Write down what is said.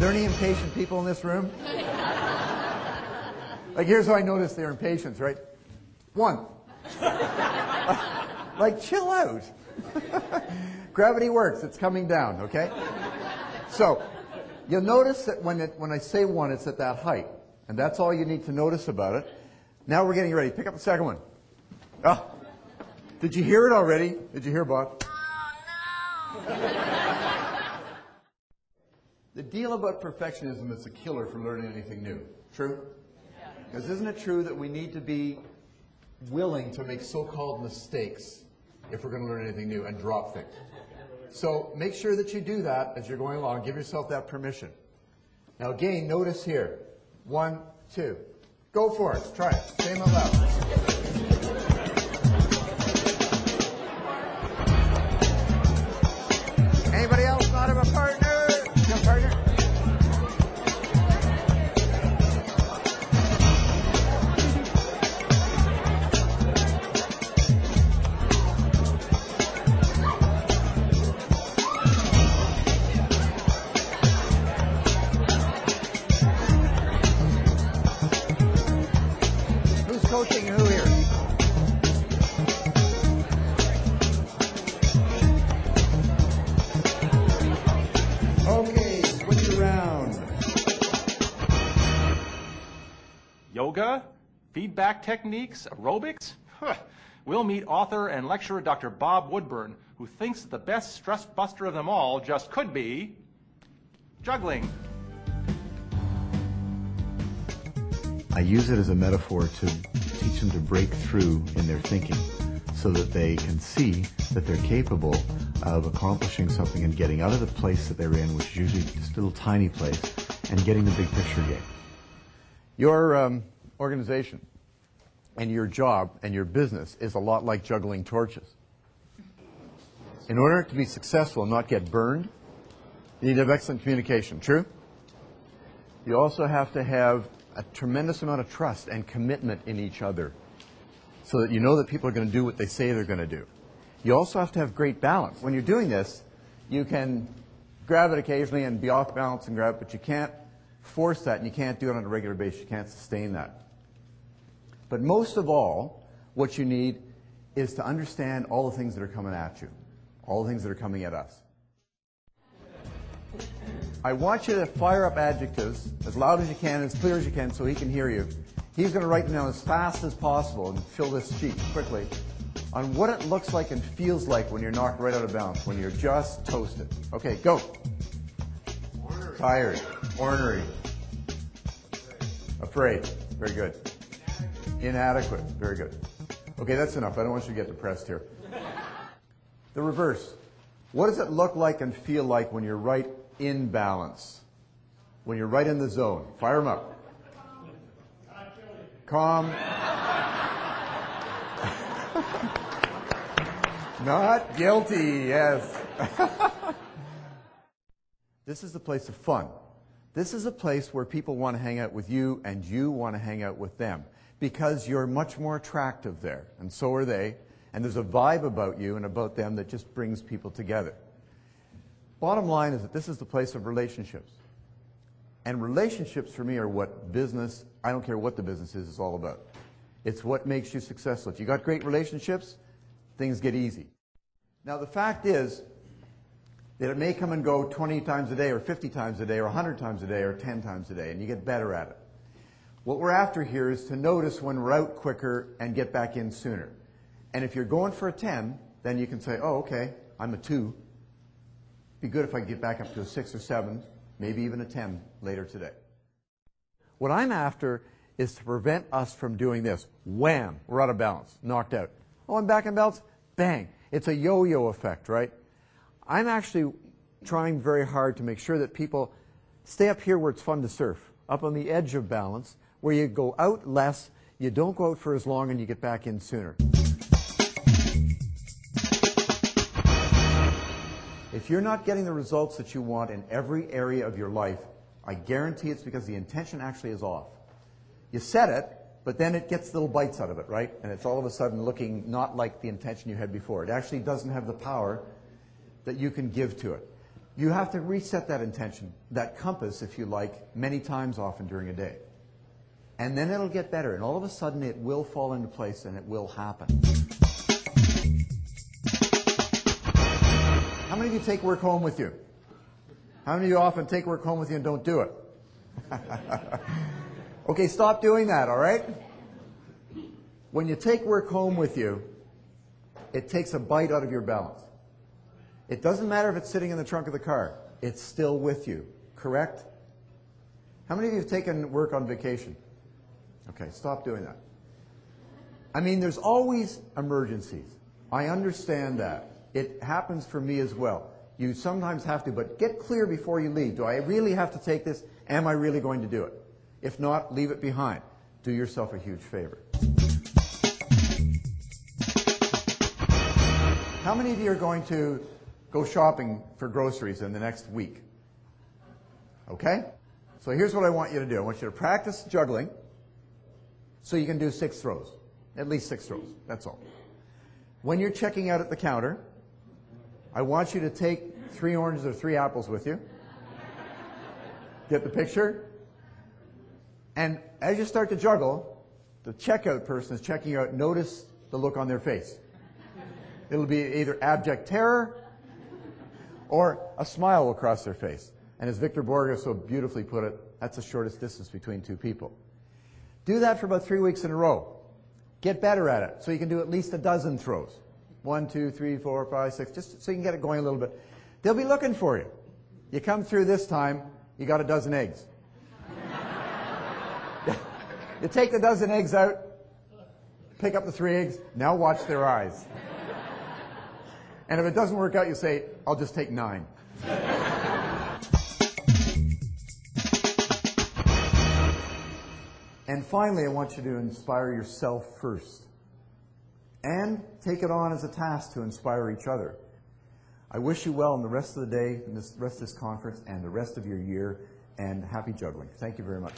there any impatient people in this room? Like, here's how I notice their impatience, right? One. Like, chill out. Gravity works. It's coming down, okay? So, you'll notice that when I say one, it's at that height. And that's all you need to notice about it. Now we're getting ready. Pick up the second one. Oh. Did you hear it already? Did you hear, Bob? Oh, no. The deal about perfectionism is a killer for learning anything new. True? Because isn't it true that we need to be willing to make so-called mistakes if we're going to learn anything new and drop things? So make sure that you do that as you're going along. Give yourself that permission. Now again, notice here. 1, 2. Go for it. Try it. Say them out loud. Anybody else not have a partner? No partner? Who's coaching who here? Okay, switch around. Yoga, feedback techniques, aerobics? Huh. We'll meet author and lecturer Dr. Bob Woodburn, who thinks that the best stress buster of them all just could be juggling. I use it as a metaphor to teach them to break through in their thinking so that they can see that they're capable of accomplishing something and getting out of the place that they're in, which is usually just a little tiny place, and getting the big picture game. Your organization and your job and your business is a lot like juggling torches. In order to be successful and not get burned, you need to have excellent communication. True? You also have to have a tremendous amount of trust and commitment in each other so that you know that people are going to do what they say they're going to do. You also have to have great balance. When you're doing this, you can grab it occasionally and be off balance and grab it, but you can't force that and you can't do it on a regular basis. You can't sustain that. But most of all, what you need is to understand all the things that are coming at you, all the things that are coming at us. I want you to fire up adjectives as loud as you can, as clear as you can, so he can hear you. He's going to write them down as fast as possible and fill this sheet quickly on what it looks like and feels like when you're knocked right out of balance, when you're just toasted. Okay, go. Ornery. Tired. Ornery. Afraid. Very good. Inadequate. Very good. Okay, that's enough. I don't want you to get depressed here. The reverse. What does it look like and feel like when you're right in balance? When you're right in the zone? Fire them up. Calm. Not guilty, yes. This is the place of fun. This is a place where people want to hang out with you and you want to hang out with them because you're much more attractive there, and so are they, and there's a vibe about you and about them that just brings people together. Bottom line is that this is the place of relationships. And relationships for me are what business, I don't care what the business is all about. It's what makes you successful. If you got great relationships, things get easy. Now the fact is that it may come and go 20 times a day or 50 times a day or 100 times a day or 10 times a day, and you get better at it. What we're after here is to notice when we're out quicker and get back in sooner. And if you're going for a 10, then you can say, oh, okay, I'm a 2. Be good if I get back up to a 6 or 7, maybe even a 10 later today. What I'm after is to prevent us from doing this. Wham! We're out of balance. Knocked out. Oh, I'm back in balance. Bang! It's a yo-yo effect, right? I'm actually trying very hard to make sure that people stay up here where it's fun to surf, up on the edge of balance, where you go out less, you don't go out for as long, and you get back in sooner. If you're not getting the results that you want in every area of your life, I guarantee it's because the intention actually is off. You set it, but then it gets little bites out of it, right? And it's all of a sudden looking not like the intention you had before. It actually doesn't have the power that you can give to it. You have to reset that intention, that compass, if you like, many times often during a day. And then it'll get better, and all of a sudden it will fall into place and it will happen. How many of you take work home with you? How many of you often take work home with you and don't do it? Okay, stop doing that, all right? When you take work home with you, it takes a bite out of your balance. It doesn't matter if it's sitting in the trunk of the car. It's still with you, correct? How many of you have taken work on vacation? Okay, stop doing that. I mean, there's always emergencies. I understand that. It happens for me as well. You sometimes have to, but get clear before you leave. Do I really have to take this? Am I really going to do it? If not, leave it behind. Do yourself a huge favor. How many of you are going to go shopping for groceries in the next week? Okay? So here's what I want you to do. I want you to practice juggling so you can do 6 throws. At least 6 throws. That's all. When you're checking out at the counter, I want you to take 3 oranges or 3 apples with you. Get the picture? And as you start to juggle, the checkout person is checking you out. Notice the look on their face. It'll be either abject terror or a smile will cross their face. And as Victor Borge so beautifully put it, that's the shortest distance between 2 people. Do that for about 3 weeks in a row. Get better at it so you can do at least a dozen throws. 1, 2, 3, 4, 5, 6, just so you can get it going a little bit. They'll be looking for you. You come through this time, you got a dozen eggs. You take the dozen eggs out, pick up the 3 eggs, now watch their eyes. And if it doesn't work out, you say, I'll just take 9. And finally, I want you to inspire yourself first. And take it on as a task to inspire each other. I wish you well in the rest of the day, in the rest of this conference, and the rest of your year, and happy juggling. Thank you very much.